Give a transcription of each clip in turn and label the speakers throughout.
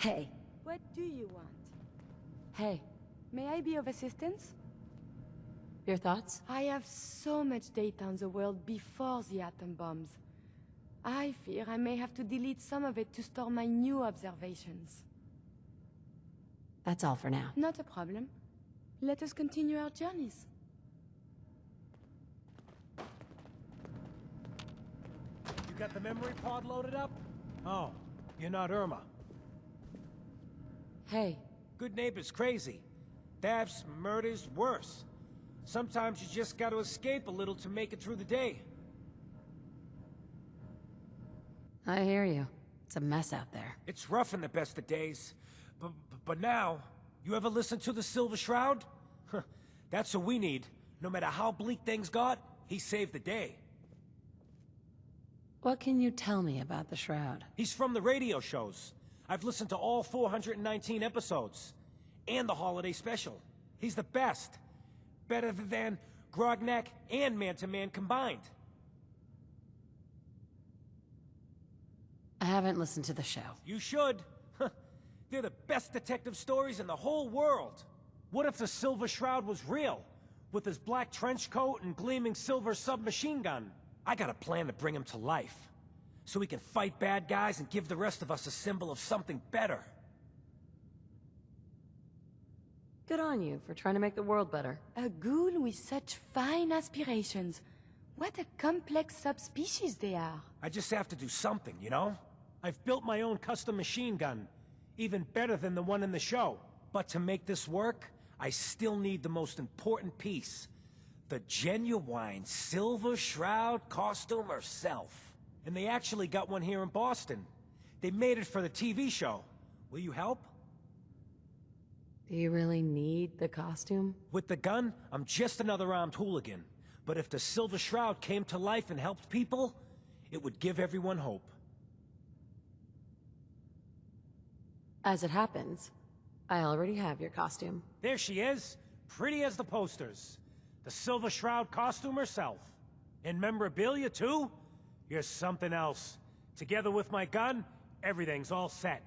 Speaker 1: Hey.
Speaker 2: What do you want?
Speaker 1: Hey.
Speaker 2: May I be of assistance?
Speaker 1: Your thoughts?
Speaker 2: I have so much data on the world before the atom bombs. I fear I may have to delete some of it to store my new observations.
Speaker 1: That's all for now.
Speaker 2: Not a problem. Let us continue our journeys.
Speaker 3: You got the memory pod loaded up? Oh, you're not Irma.
Speaker 1: Hey.
Speaker 3: Good neighbor's crazy. Thefts, murders, worse. Sometimes you just gotta escape a little to make it through the day.
Speaker 1: I hear you. It's a mess out there.
Speaker 3: It's rough in the best of days. But now, you ever listen to the Silver Shroud? Huh, that's what we need. No matter how bleak things got, he saved the day.
Speaker 1: What can you tell me about the Shroud?
Speaker 3: He's from the radio shows. I've listened to all 419 episodes. And the holiday special. He's the best. Better than Grognak and Man-to-Man combined.
Speaker 1: I haven't listened to the show.
Speaker 3: You should. They're the best detective stories in the whole world. What if the Silver Shroud was real? With his black trench coat and gleaming silver submachine gun? I got a plan to bring him to life. So he can fight bad guys and give the rest of us a symbol of something better.
Speaker 1: Good on you for trying to make the world better.
Speaker 2: A ghoul with such fine aspirations. What a complex subspecies they are.
Speaker 3: I just have to do something, you know? I've built my own custom machine gun. Even better than the one in the show. But to make this work, I still need the most important piece. The genuine Silver Shroud costume herself. And they actually got one here in Boston. They made it for the TV show. Will you help?
Speaker 1: Do you really need the costume?
Speaker 3: With the gun, I'm just another armed hooligan. But if the Silver Shroud came to life and helped people, it would give everyone hope.
Speaker 1: As it happens, I already have your costume.
Speaker 3: There she is, pretty as the posters. The Silver Shroud costume herself. And memorabilia, too? You're something else. Together with my gun, everything's all set.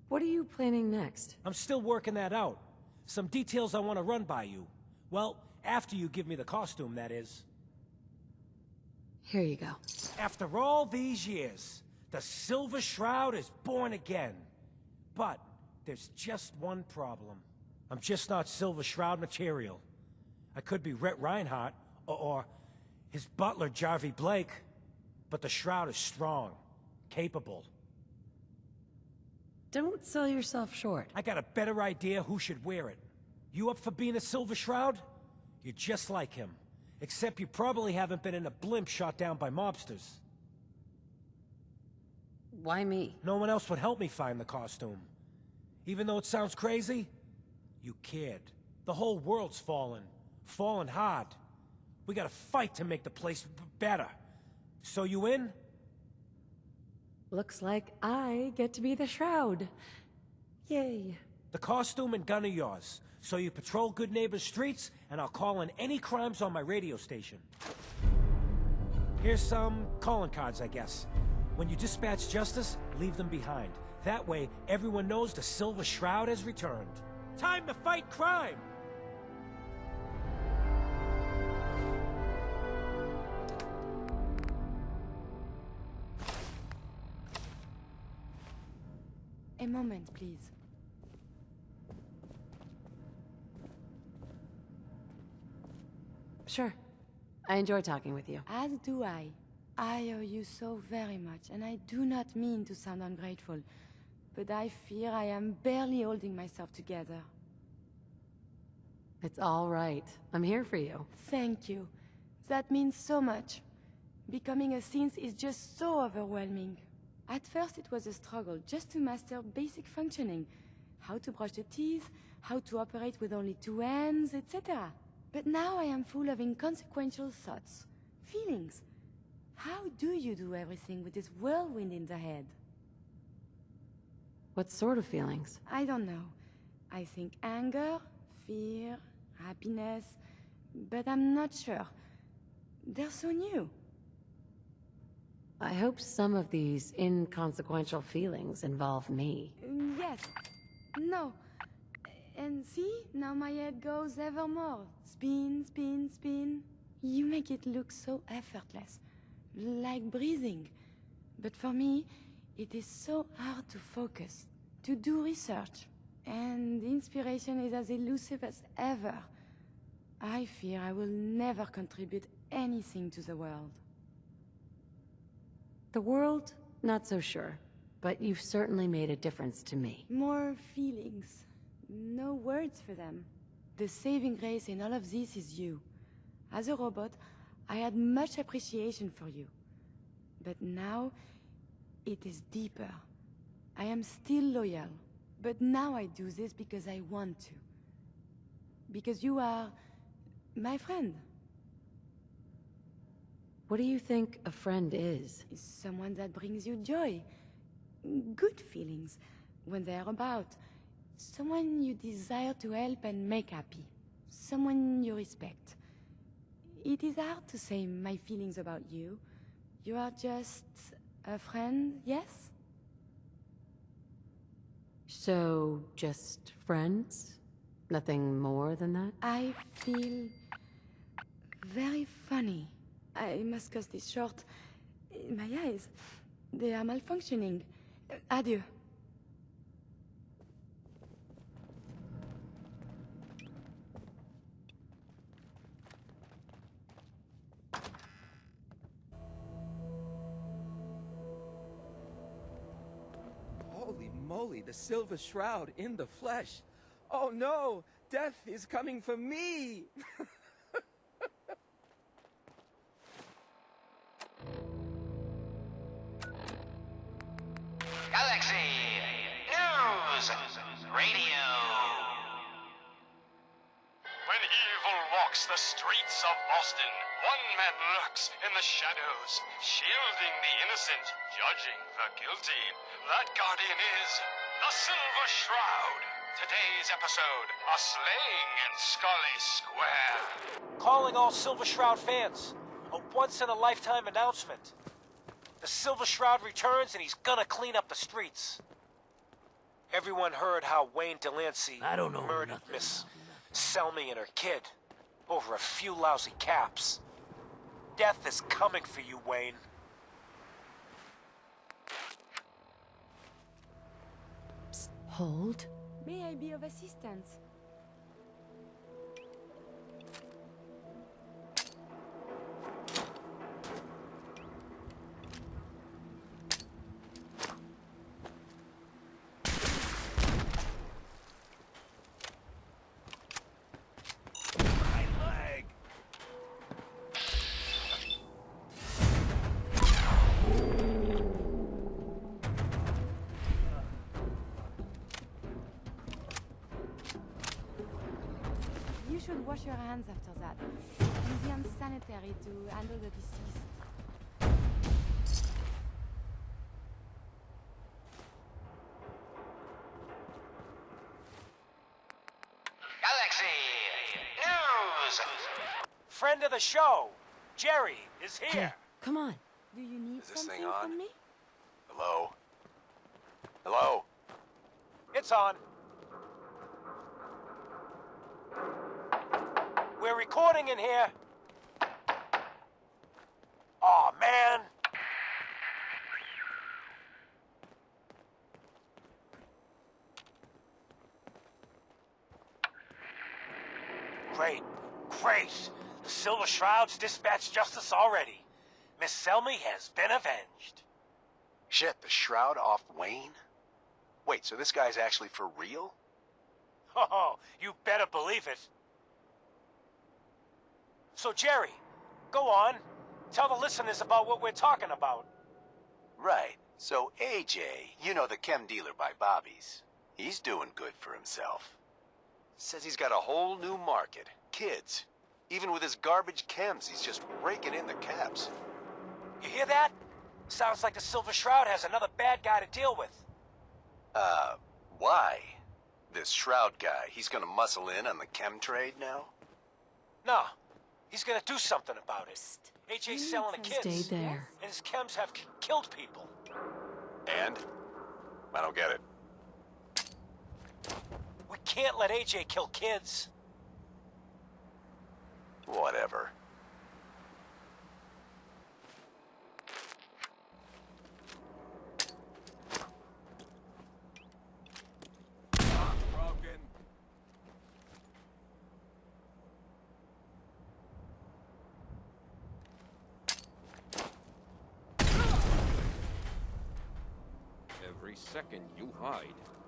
Speaker 1: What are you planning next?
Speaker 3: I'm still working that out. Some details I want to run by you. Well, after you give me the costume, that is.
Speaker 1: Here you go.
Speaker 3: After all these years, the Silver Shroud is born again. But there's just one problem. I'm just not Silver Shroud material. I could be Rhett Reinhardt, or his butler, Jarvie Blake. But the Shroud is strong, capable.
Speaker 1: Don't sell yourself short.
Speaker 3: I got a better idea who should wear it. You up for being a Silver Shroud? You're just like him. Except you probably haven't been in a blimp shot down by mobsters.
Speaker 1: Why me?
Speaker 3: No one else would help me find the costume. Even though it sounds crazy, you cared. The whole world's fallen. Fallen hard. We gotta fight to make the place better. So you in?
Speaker 1: Looks like I get to be the Shroud. Yay.
Speaker 3: The costume and gun are yours. So you patrol Good Neighbor's streets, and I'll call in any crimes on my radio station. Here's some calling cards, I guess. When you dispatch justice, leave them behind. That way, everyone knows the Silver Shroud has returned. Time to fight crime!
Speaker 2: A moment, please.
Speaker 1: Sure. I enjoy talking with you.
Speaker 2: As do I. I owe you so very much, and I do not mean to sound ungrateful, but I fear I am barely holding myself together.
Speaker 1: It's all right. I'm here for you.
Speaker 2: Thank you. That means so much. Becoming a synth is just so overwhelming. At first it was a struggle just to master basic functioning. How to brush the teeth, how to operate with only two hands, etc. But now I am full of inconsequential thoughts, feelings. How do you do everything with this whirlwind in the head?
Speaker 1: What sort of feelings?
Speaker 2: I don't know. I think anger, fear, happiness, but I'm not sure. They're so new.
Speaker 1: I hope some of these inconsequential feelings involve me.
Speaker 2: Yes. No. And see, now my head goes ever more. Spin, spin, spin. You make it look so effortless. Like breathing. But for me, it is so hard to focus, to do research. And inspiration is as elusive as ever. I fear I will never contribute anything to the world.
Speaker 1: The world? Not so sure. But you've certainly made a difference to me.
Speaker 2: More feelings. No words for them. The saving grace in all of this is you. As a robot, I had much appreciation for you. But now, it is deeper. I am still loyal. But now I do this because I want to. Because you are my friend.
Speaker 1: What do you think a friend is?
Speaker 2: Is someone that brings you joy. Good feelings when they are about. Someone you desire to help and make happy. Someone you respect. It is hard to say my feelings about you. You are just a friend, yes?
Speaker 1: So, just friends? Nothing more than that?
Speaker 2: I feel very funny. I must cut this short. My eyes, they are malfunctioning. Adieu.
Speaker 4: Holy moly, the Silver Shroud in the flesh. Oh no, death is coming for me!
Speaker 5: Galaxy News Radio. When evil walks the streets of Boston, one man lurks in the shadows, shielding the innocent, judging the guilty. That guardian is the Silver Shroud. Today's episode, a slaying in Scully Square.
Speaker 3: Calling all Silver Shroud fans. A once-in-a-lifetime announcement. The Silver Shroud returns and he's gonna clean up the streets. Everyone heard how Wayne Delancey murdered Miss Selmy and her kid over a few lousy caps. Death is coming for you, Wayne.
Speaker 1: Hold?
Speaker 2: May I be of assistance? You should wash your hands after that. It can be unsanitary to handle the deceased.
Speaker 5: Galaxy News.
Speaker 3: Friend of the show, Jerry, is here.
Speaker 1: Come on.
Speaker 2: Do you need
Speaker 6: Is this
Speaker 2: something
Speaker 6: thing on?
Speaker 2: from me?
Speaker 6: Hello? Hello?
Speaker 3: It's on. We're recording in here. Aw, man. Great. The Silver Shroud's dispatched justice already. Miss Selmy has been avenged.
Speaker 6: Shit, the Shroud off Wayne? Wait, so this guy's actually for real?
Speaker 3: Oh, you better believe it. So, Jerry, go on. Tell the listeners about what we're talking about.
Speaker 6: Right. So AJ, you know, the chem dealer by Bobby's, he's doing good for himself. Says he's got a whole new market. Kids. Even with his garbage chems, he's just raking in the caps.
Speaker 3: You hear that? Sounds like the Silver Shroud has another bad guy to deal with.
Speaker 6: Why? This Shroud guy, he's gonna muscle in on the chem trade now?
Speaker 3: No, he's gonna do something about it. AJ's selling to kids.
Speaker 1: Stay there.
Speaker 3: And his chems have killed people.
Speaker 6: And? I don't get it.
Speaker 3: We can't let AJ kill kids.
Speaker 6: Whatever.
Speaker 4: Broken.
Speaker 7: Every second you hide,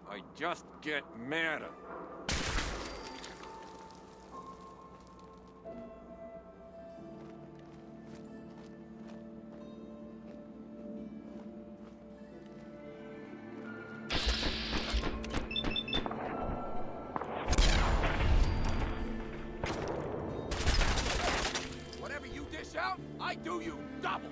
Speaker 7: I just get madder.
Speaker 4: Whatever you dish out, I do you double.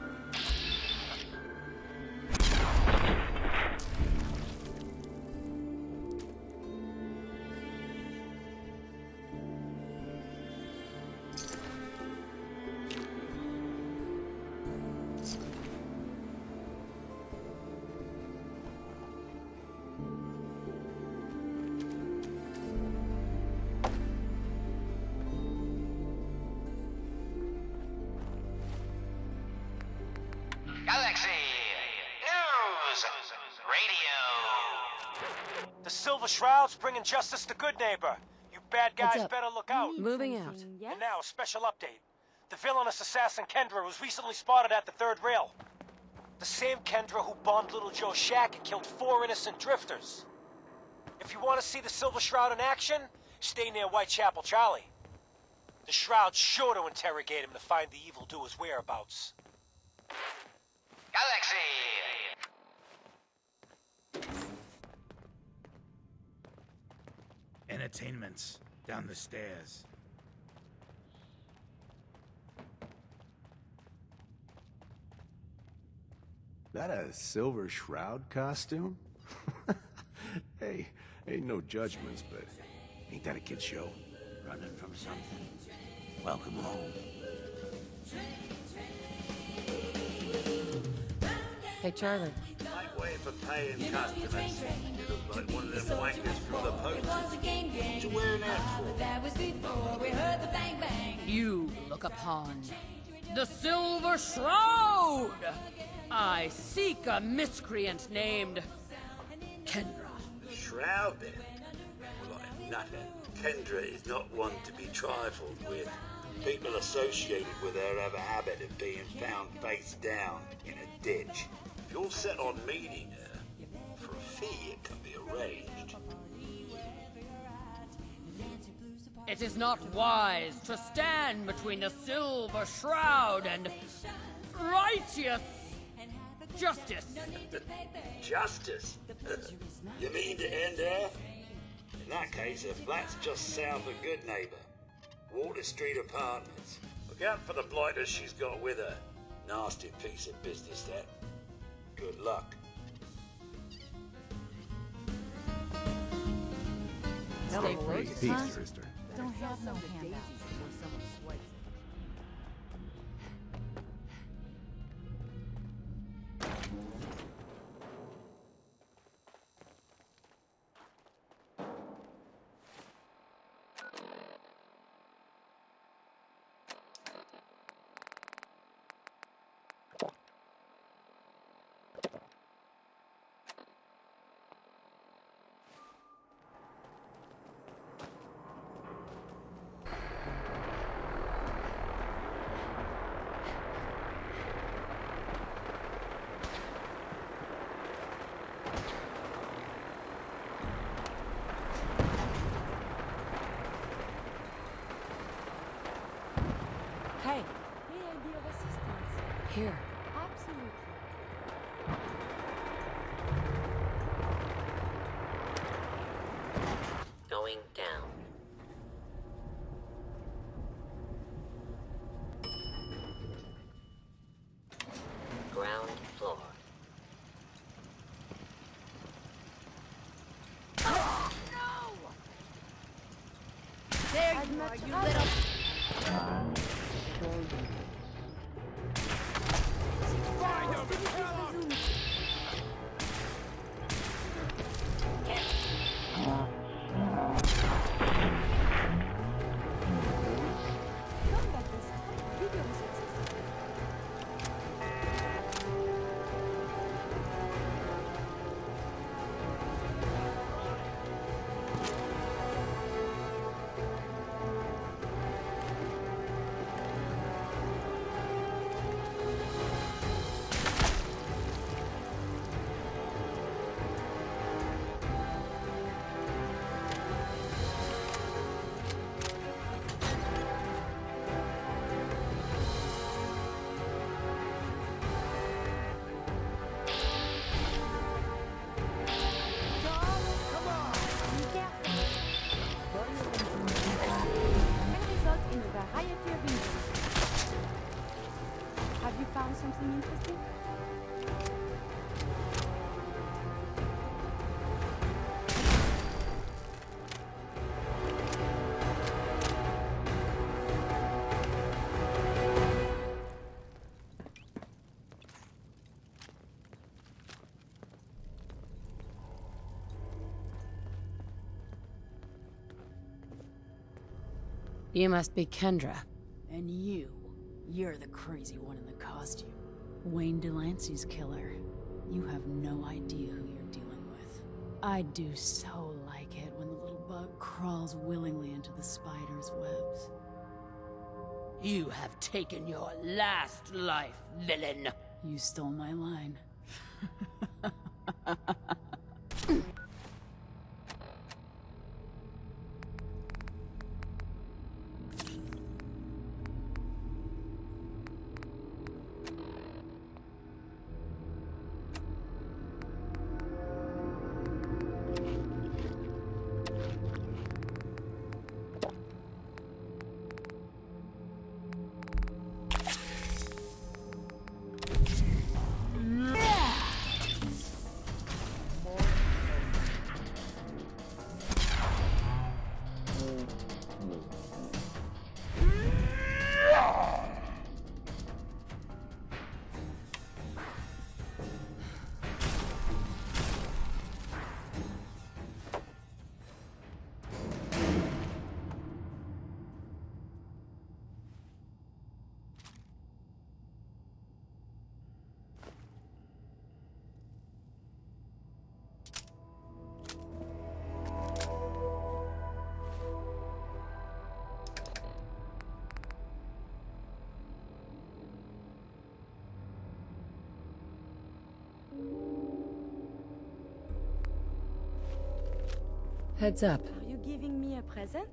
Speaker 5: Galaxy News Radio.
Speaker 3: The Silver Shroud's bringing justice to Good Neighbor. You bad guys
Speaker 1: up?
Speaker 3: better look out.
Speaker 1: Moving out.
Speaker 2: Yes?
Speaker 3: And now, a special update. The villainous assassin Kendra was recently spotted at the third rail. The same Kendra who bombed Little Joe's shack and killed 4 innocent drifters. If you want to see the Silver Shroud in action, stay near Whitechapel Charlie. The Shroud's sure to interrogate him to find the evildoer's whereabouts.
Speaker 5: Galaxy.
Speaker 8: Entertainment's down the stairs.
Speaker 9: That a Silver Shroud costume? Hey, ain't no judgments, but ain't that a kid show?
Speaker 8: Running from something. Welcome home.
Speaker 1: Hey, Charlie.
Speaker 8: Might wait for paying customers. You look like one of them wankers from the post. What you wearing that for?
Speaker 10: You look upon the Silver Shroud! I seek a miscreant named Kendra.
Speaker 8: Shroud, then? Well, like nothing. Kendra is not one to be trifled with. People associated with her have a habit of being found face down in a ditch. If you're set on meeting her, for a fee it can be arranged.
Speaker 10: It is not wise to stand between the Silver Shroud and righteous justice.
Speaker 8: Justice? You mean to end her? In that case, her flat's just south of Good Neighbor. Water Street Apartments. Look out for the blighters she's got with her. Nasty piece of business, that. Good luck.
Speaker 1: Stay first,
Speaker 9: Peace,
Speaker 1: huh?
Speaker 9: sister.
Speaker 2: Don't have no handouts.
Speaker 1: Hey,
Speaker 2: May I be of assistance?
Speaker 1: here.
Speaker 2: Absolutely.
Speaker 11: Going down. Ground floor.
Speaker 2: There you are, you little... Something interesting?
Speaker 1: You must be Kendra.
Speaker 12: And you're the crazy one in the costume. Wayne Delancey's killer. You have no idea who you're dealing with. I do so like it when the little bug crawls willingly into the spider's webs.
Speaker 10: You have taken your last life, villain.
Speaker 12: You stole my line.
Speaker 1: Heads up.
Speaker 2: Are you giving me a present?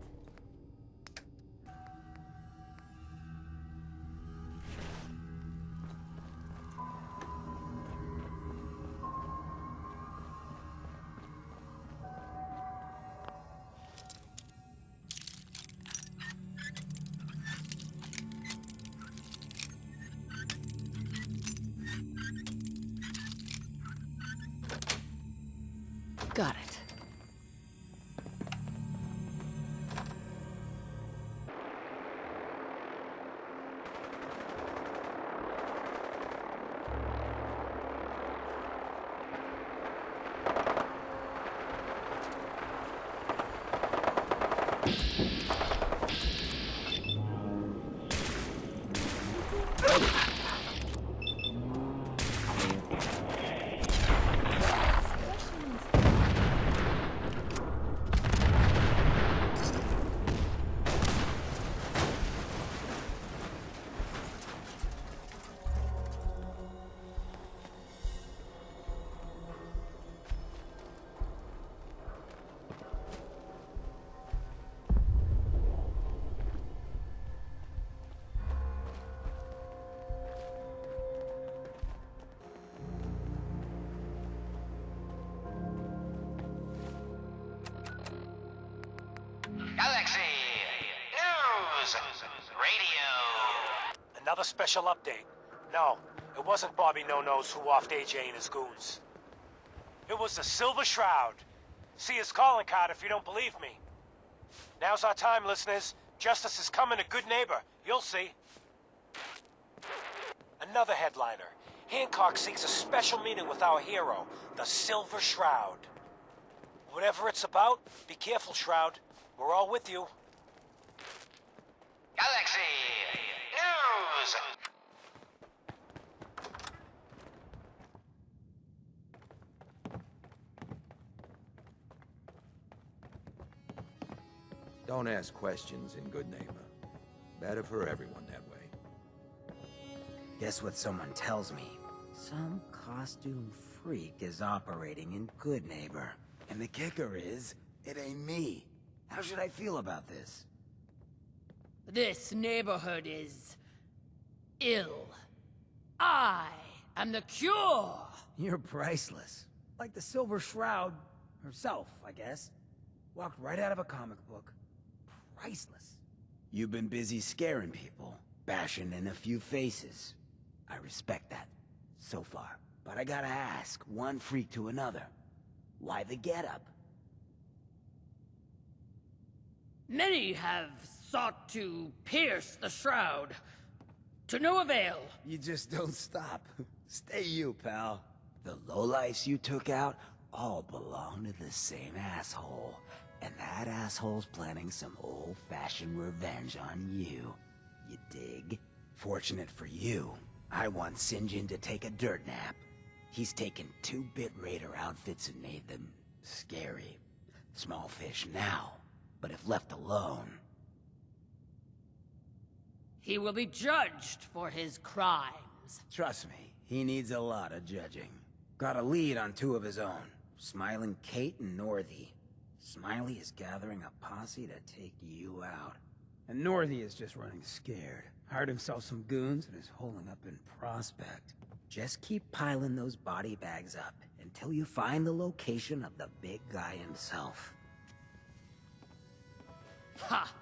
Speaker 1: Got it.
Speaker 6: Galaxy News Radio.
Speaker 3: Another special update. No, it wasn't Bobby No-Nose who offed AJ and his goons. It was the Silver Shroud. See his calling card if you don't believe me. Now's our time, listeners. Justice is coming to good neighbor. You'll see. Another headliner. Hancock seeks a special meeting with our hero, the Silver Shroud. Whatever it's about, be careful, Shroud. We're all with you.
Speaker 5: Galaxy News!
Speaker 4: Don't ask questions in good neighbor. Better for everyone that way.
Speaker 13: Guess what someone tells me? Some costume freak is operating in Good Neighbor. And the kicker is, it ain't me. How should I feel about this?
Speaker 10: This neighborhood is ill. I am the cure.
Speaker 13: You're priceless. Like the Silver Shroud herself, I guess. Walked right out of a comic book. Priceless. You've been busy scaring people, bashing in a few faces. I respect that, so far. But I gotta ask, one freak to another. Why the getup?
Speaker 10: Many have sought to pierce the shroud, to no avail.
Speaker 13: You just don't stop. Stay you, pal. The lowlifes you took out all belong to the same asshole. And that asshole's planning some old-fashioned revenge on you. You dig? Fortunate for you, I want St. John to take a dirt nap. He's taken 2-bit raider outfits and made them scary. Small fish now, but if left alone...
Speaker 10: He will be judged for his crimes.
Speaker 13: Trust me, he needs a lot of judging. Got a lead on 2 of his own, Smiling Kate and Northy. Smiley is gathering a posse to take you out. And Northy is just running scared. Hired himself some goons and is holding up in Prospect. Just keep piling those body bags up until you find the location of the big guy himself.
Speaker 10: Ha!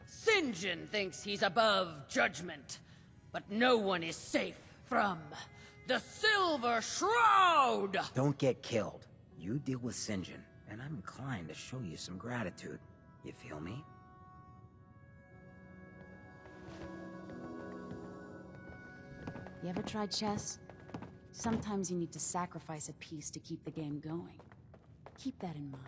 Speaker 10: St. John thinks he's above judgment, but no one is safe from the Silver Shroud!
Speaker 13: Don't get killed. You deal with St. John, and I'm inclined to show you some gratitude. You feel me?
Speaker 12: You ever tried chess? Sometimes you need to sacrifice a piece to keep the game going. Keep that in mind.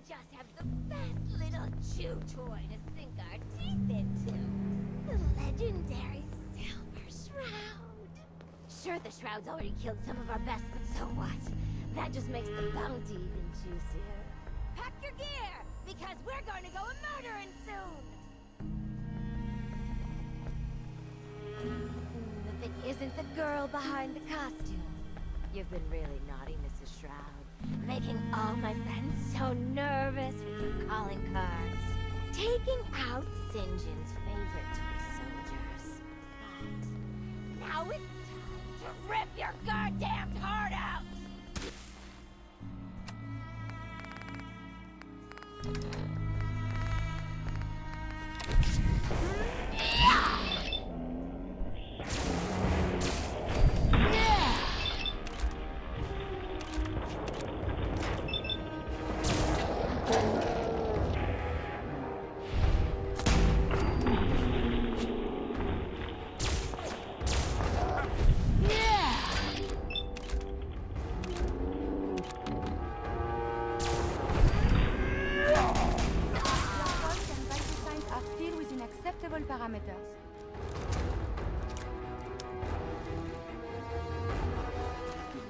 Speaker 14: Just have the best little chew toy to sink our teeth into. The legendary Silver Shroud. Sure, the Shroud's already killed some of our best, but so what? That just makes the bounty even juicier. Pack your gear, because we're going to go a-murdering soon! If it isn't the girl behind the costume. You've been really naughty, Mrs. Shroud. Making all my friends so nervous with your calling cards. Taking out St. John's favorite toy soldiers. But now it's time to rip your goddamned heart out! Parameters.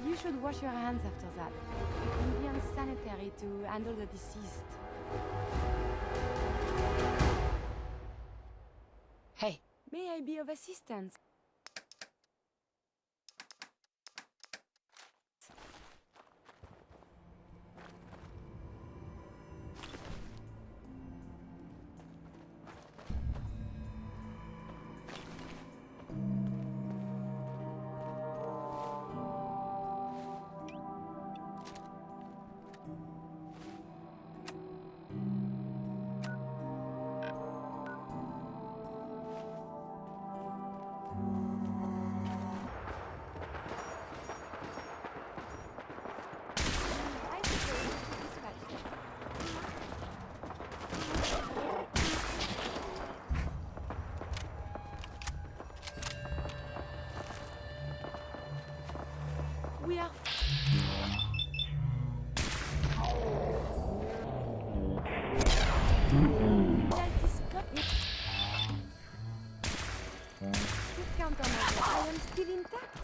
Speaker 14: You should wash your hands after that. It can be unsanitary to handle the deceased.
Speaker 12: Hey.
Speaker 2: May I be of assistance? Does this copy? You count on us. I am still intact.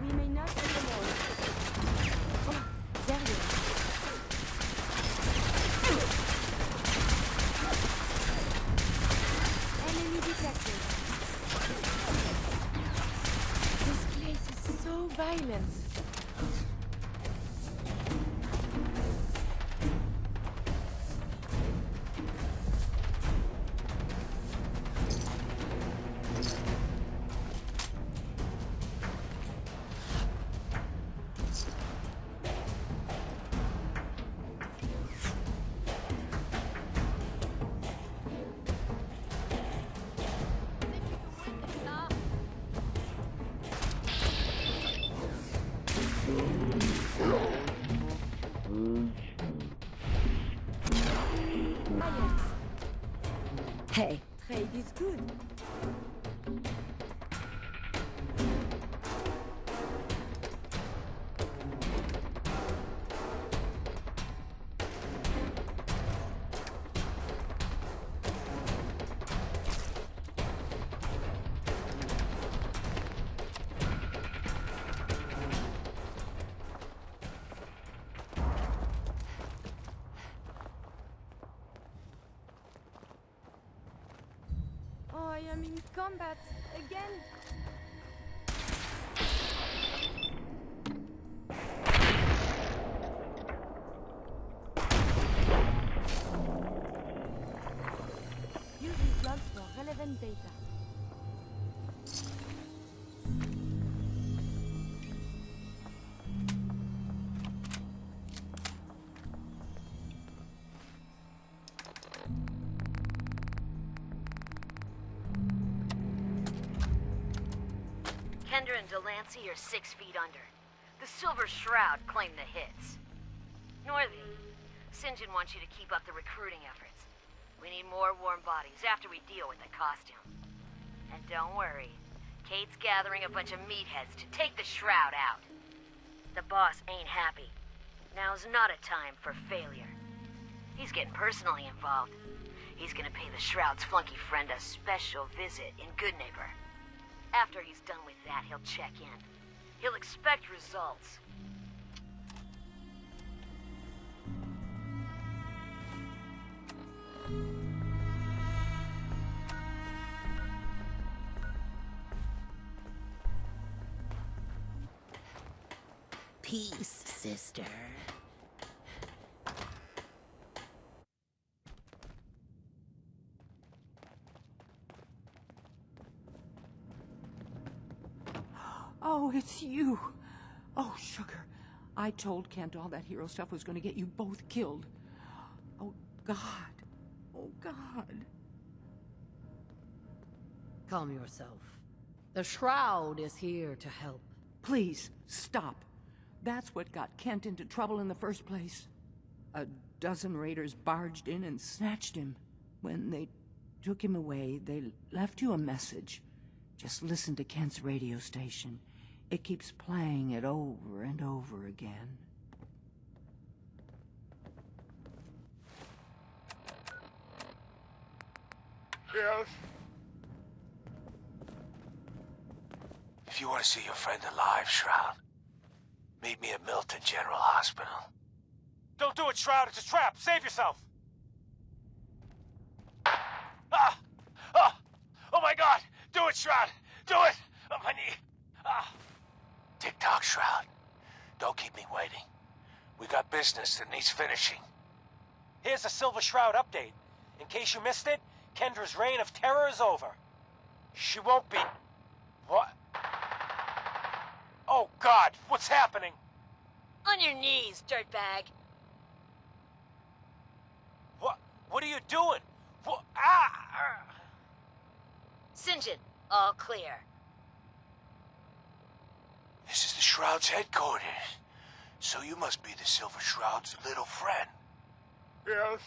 Speaker 2: We may not be alone. Oh, there you are. Enemy detected. This place is so violent.
Speaker 1: Hey.
Speaker 2: Trade is good. Oh, I am in combat again. Use these logs for relevant data.
Speaker 15: Kendra and Delancey are 6 feet under. The Silver Shroud claimed the hits. Northie, St. John wants you to keep up the recruiting efforts. We need more warm bodies after we deal with the costume. And don't worry, Kate's gathering a bunch of meatheads to take the Shroud out. The boss ain't happy. Now's not a time for failure. He's getting personally involved. He's gonna pay the Shroud's flunky friend a special visit in Goodneighbor. After he's done with that, he'll check in. He'll expect results.
Speaker 10: Peace, sister.
Speaker 16: Oh, it's you. Oh, sugar. I told Kent all that hero stuff was going to get you both killed. Oh, God. Oh, God.
Speaker 1: Calm yourself. The Shroud is here to help.
Speaker 16: Please, stop. That's what got Kent into trouble in the first place. A dozen raiders barged in and snatched him. When they took him away, they left you a message. Just listen to Kent's radio station. It keeps playing it over and over again.
Speaker 6: Yes? If you want to see your friend alive, Shroud, meet me at Milton General Hospital.
Speaker 3: Don't do it, Shroud. It's a trap. Save yourself. Ah! Ah! Oh my God! Do it, Shroud! Do it! On my knee. Ah!
Speaker 6: Tick-tock, Shroud. Don't keep me waiting. We got business that needs finishing.
Speaker 3: Here's a Silver Shroud update. In case you missed it, Kendra's reign of terror is over. She won't be... What? Oh, God! What's happening?
Speaker 15: On your knees, dirtbag.
Speaker 3: What are you doing? What? Ah!
Speaker 15: St. John, all clear.
Speaker 6: This is the Shroud's headquarters. So you must be the Silver Shroud's little friend.
Speaker 5: Yes.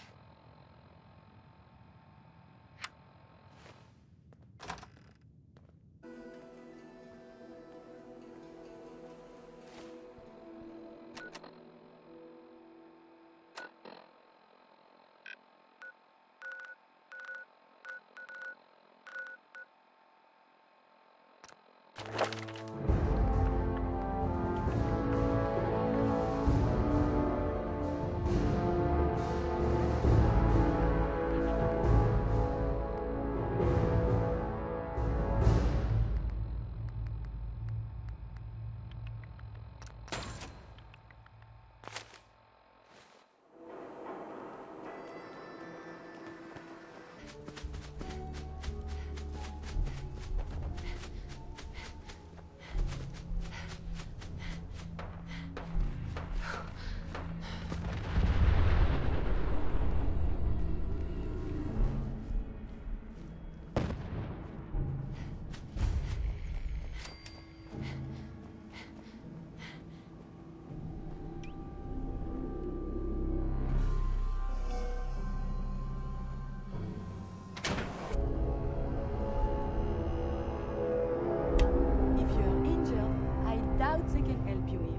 Speaker 2: If you're injured, I doubt they can help you here.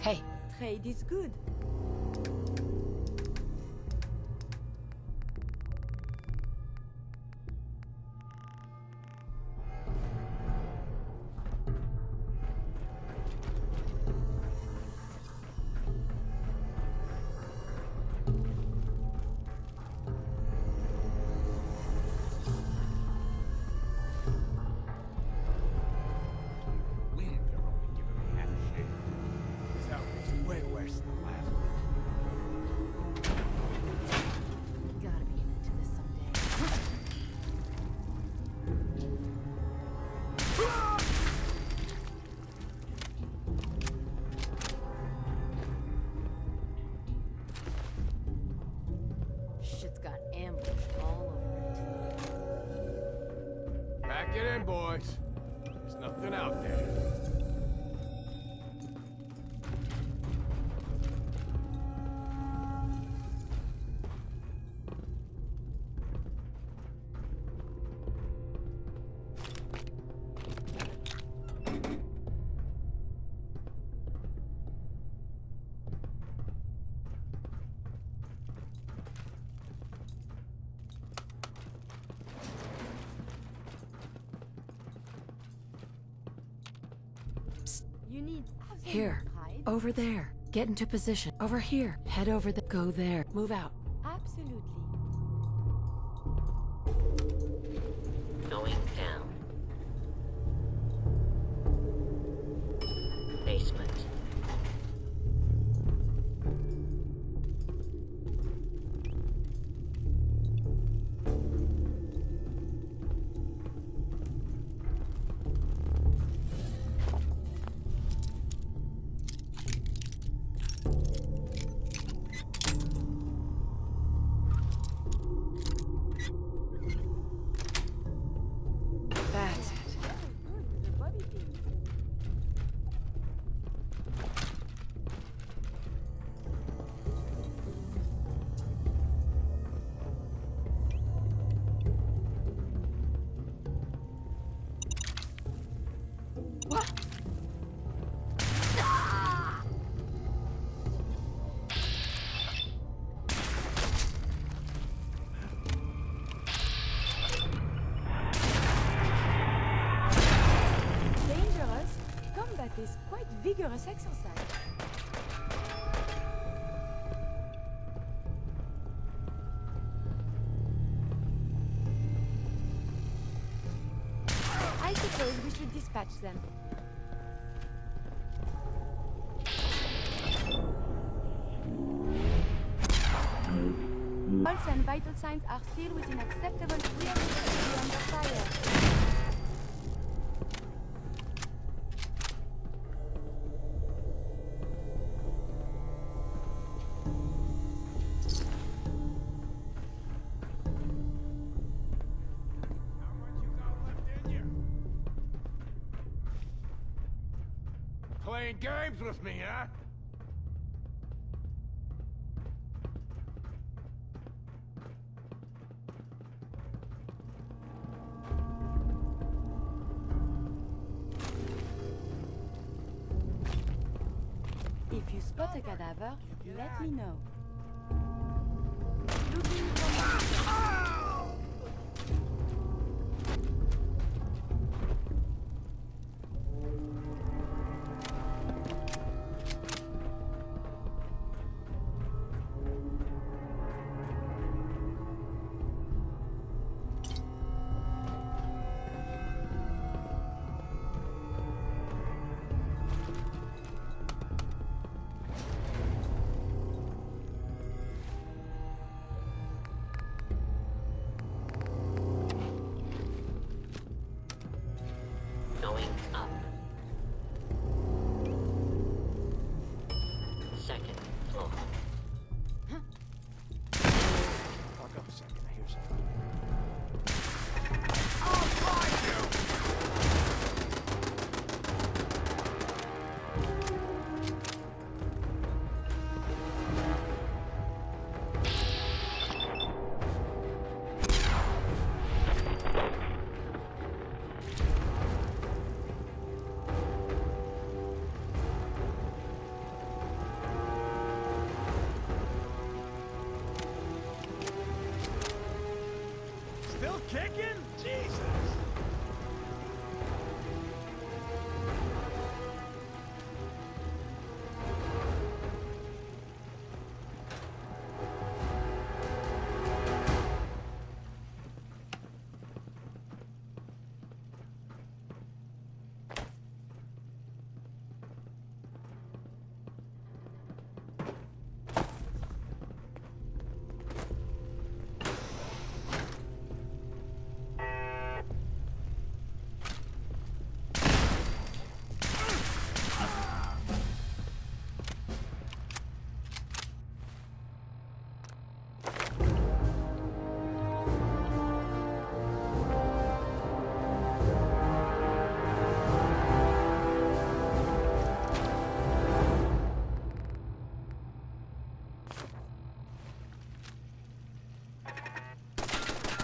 Speaker 1: Hey.
Speaker 2: Trade is good.
Speaker 3: Wind, they're only giving me half a shit. That was way worse than the last one.
Speaker 1: Gotta be into this someday. Shit's got ambush all over it.
Speaker 3: Pack it in, boys. There's nothing out there.
Speaker 2: You need
Speaker 1: Here.
Speaker 2: pride.
Speaker 1: Over there. Get into position. Over here. Head over the. Go there. Move out.
Speaker 2: Absolutely.
Speaker 11: Going down. Basement.
Speaker 1: That's it.
Speaker 2: Good with the body thing.
Speaker 1: What?
Speaker 2: Dangerous. Combat is quite vigorous exercise. should dispatch them. Pulse and vital signs are still within acceptable range to be under fire.
Speaker 17: Playing games with me, huh?
Speaker 2: If you spot a cadaver, let me know. Looking for
Speaker 11: Going up. Second floor.
Speaker 3: Fuck up a second, I hear something.
Speaker 17: Still kicking? Jesus!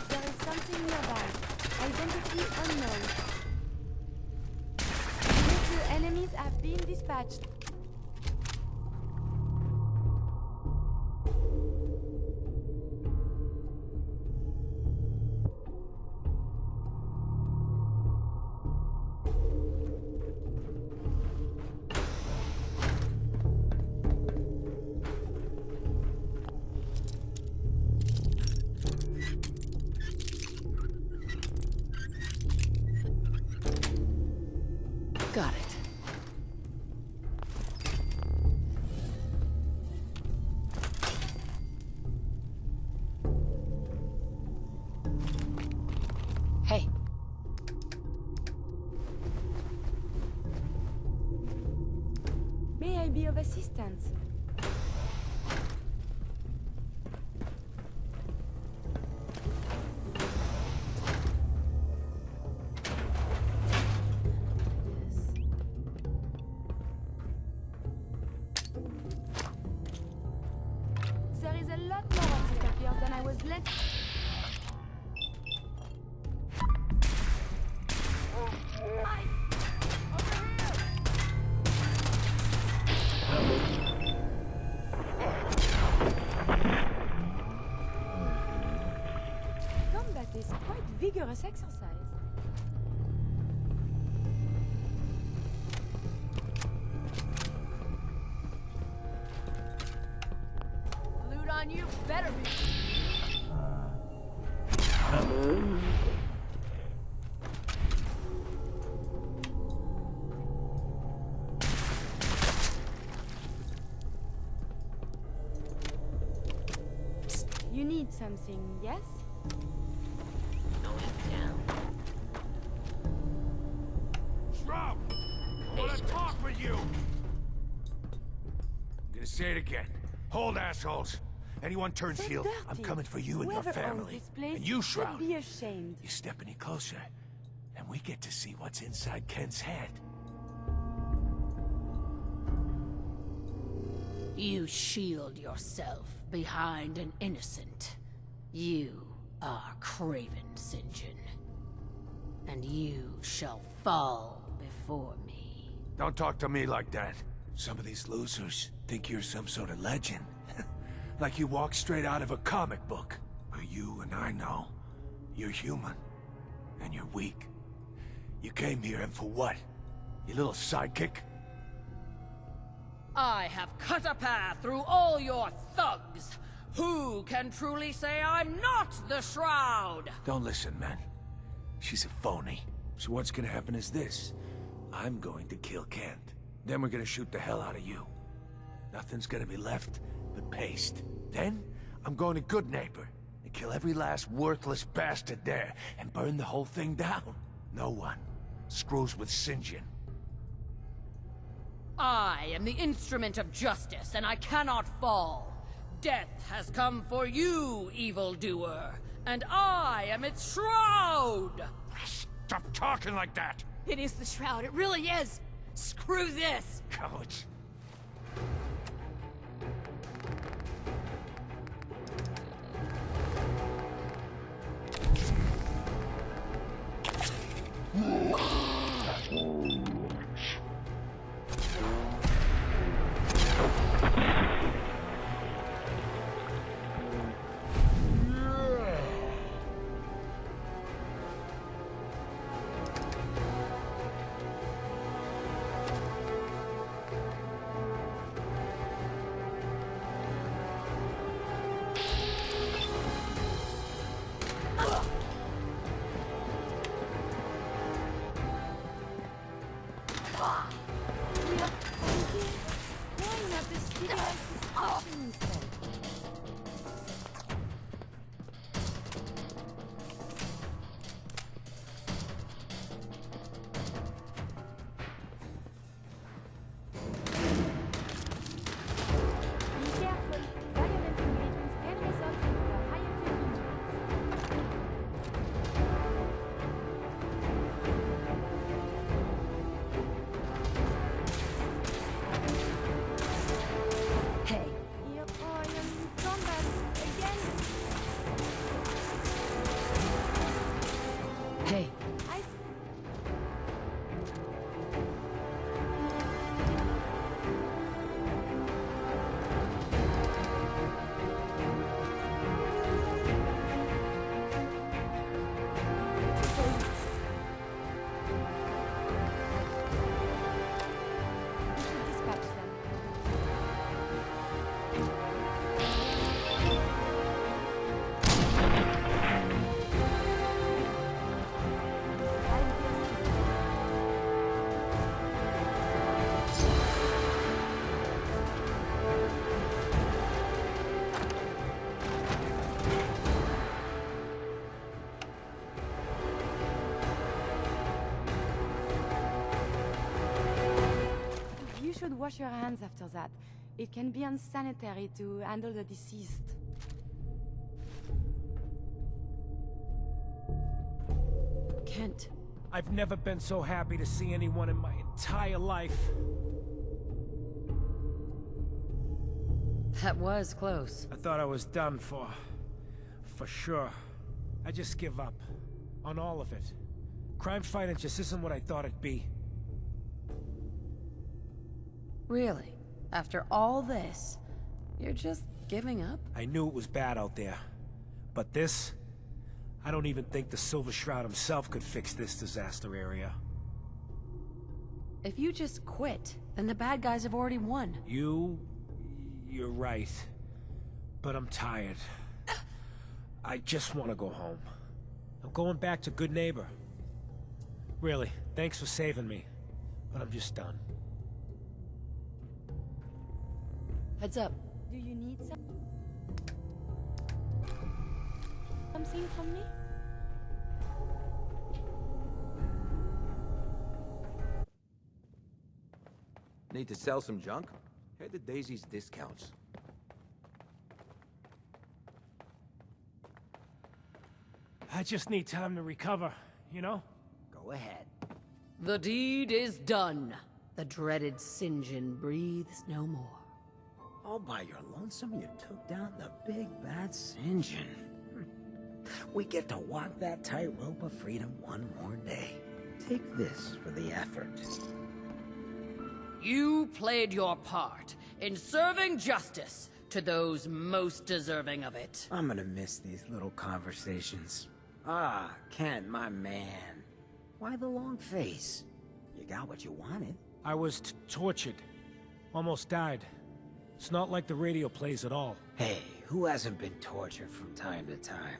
Speaker 2: There is something nearby. Identity unknown. Monsieur, enemies have been dispatched.
Speaker 1: Got it. Hey.
Speaker 2: May I be of assistance? There is a lot more of this up here than I was led. Combat is quite vigorous exercise.
Speaker 10: Loot on you better be.
Speaker 2: You need something, yes?
Speaker 11: Going down.
Speaker 17: Shroud! I want to talk with you! I'm gonna say it again. Hold, assholes. Anyone turns
Speaker 2: So
Speaker 17: heel, I'm
Speaker 2: dirty.
Speaker 17: coming for you and your
Speaker 2: Whoever owns
Speaker 17: family.
Speaker 2: this place
Speaker 17: And you,
Speaker 2: should
Speaker 17: Shroud.
Speaker 2: be ashamed.
Speaker 3: You step any closer, and we get to see what's inside Ken's head.
Speaker 10: You shield yourself behind an innocent. You are Craven, St. John. And you shall fall before me.
Speaker 3: Don't talk to me like that. Some of these losers think you're some sort of legend. Like you walked straight out of a comic book. But you and I know, you're human. And you're weak. You came here and for what? Your little sidekick?
Speaker 10: I have cut a path through all your thugs. Who can truly say I'm not the Shroud?
Speaker 3: Don't listen, man. She's a phony. So what's gonna happen is this. I'm going to kill Kent. Then we're gonna shoot the hell out of you. Nothing's gonna be left but paste. Then, I'm going to Good Neighbor and kill every last worthless bastard there and burn the whole thing down. No one screws with St. John.
Speaker 10: I am the instrument of justice, and I cannot fall. Death has come for you, evildoer, and I am its Shroud!
Speaker 17: Stop talking like that!
Speaker 1: It is the Shroud, it really is! Screw this!
Speaker 3: Cowards.
Speaker 10: Hey.
Speaker 2: You should wash your hands after that. It can be unsanitary to handle the deceased.
Speaker 1: Kent.
Speaker 3: I've never been so happy to see anyone in my entire life.
Speaker 1: That was close.
Speaker 3: I thought I was done for sure. I just give up. On all of it. Crime fighting just isn't what I thought it'd be.
Speaker 1: Really? After all this, you're just giving up?
Speaker 3: I knew it was bad out there. But this? I don't even think the Silver Shroud himself could fix this disaster area.
Speaker 1: If you just quit, then the bad guys have already won.
Speaker 3: You're right. But I'm tired. I just want to go home. I'm going back to Good Neighbor. Really, thanks for saving me. But I'm just done.
Speaker 1: Heads up.
Speaker 2: Do you need some? Something from me?
Speaker 18: Need to sell some junk? Head to Daisy's Discounts.
Speaker 3: I just need time to recover, you know?
Speaker 13: Go ahead.
Speaker 10: The deed is done. The dreaded St. John breathes no more.
Speaker 13: All by your lonesome, you took down the big bad St. John. We get to walk that tightrope of freedom one more day. Take this for the effort.
Speaker 10: You played your part in serving justice to those most deserving of it.
Speaker 13: I'm gonna miss these little conversations. Ah, Kent, my man. Why the long face? You got what you wanted.
Speaker 3: I was tortured. Almost died. It's not like the radio plays at all.
Speaker 13: Hey, who hasn't been tortured from time to time?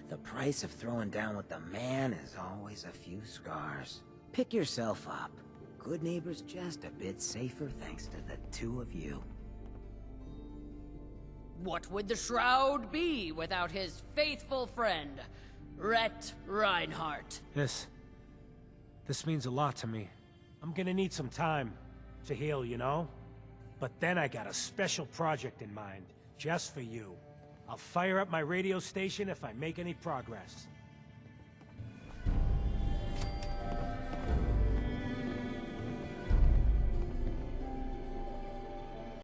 Speaker 13: The price of throwing down with the man is always a few scars. Pick yourself up. Good neighbor's just a bit safer thanks to the two of you.
Speaker 10: What would the Shroud be without his faithful friend, Rhett Reinhardt?
Speaker 3: This means a lot to me. I'm gonna need some time to heal, you know? But then I got a special project in mind, just for you. I'll fire up my radio station if I make any progress.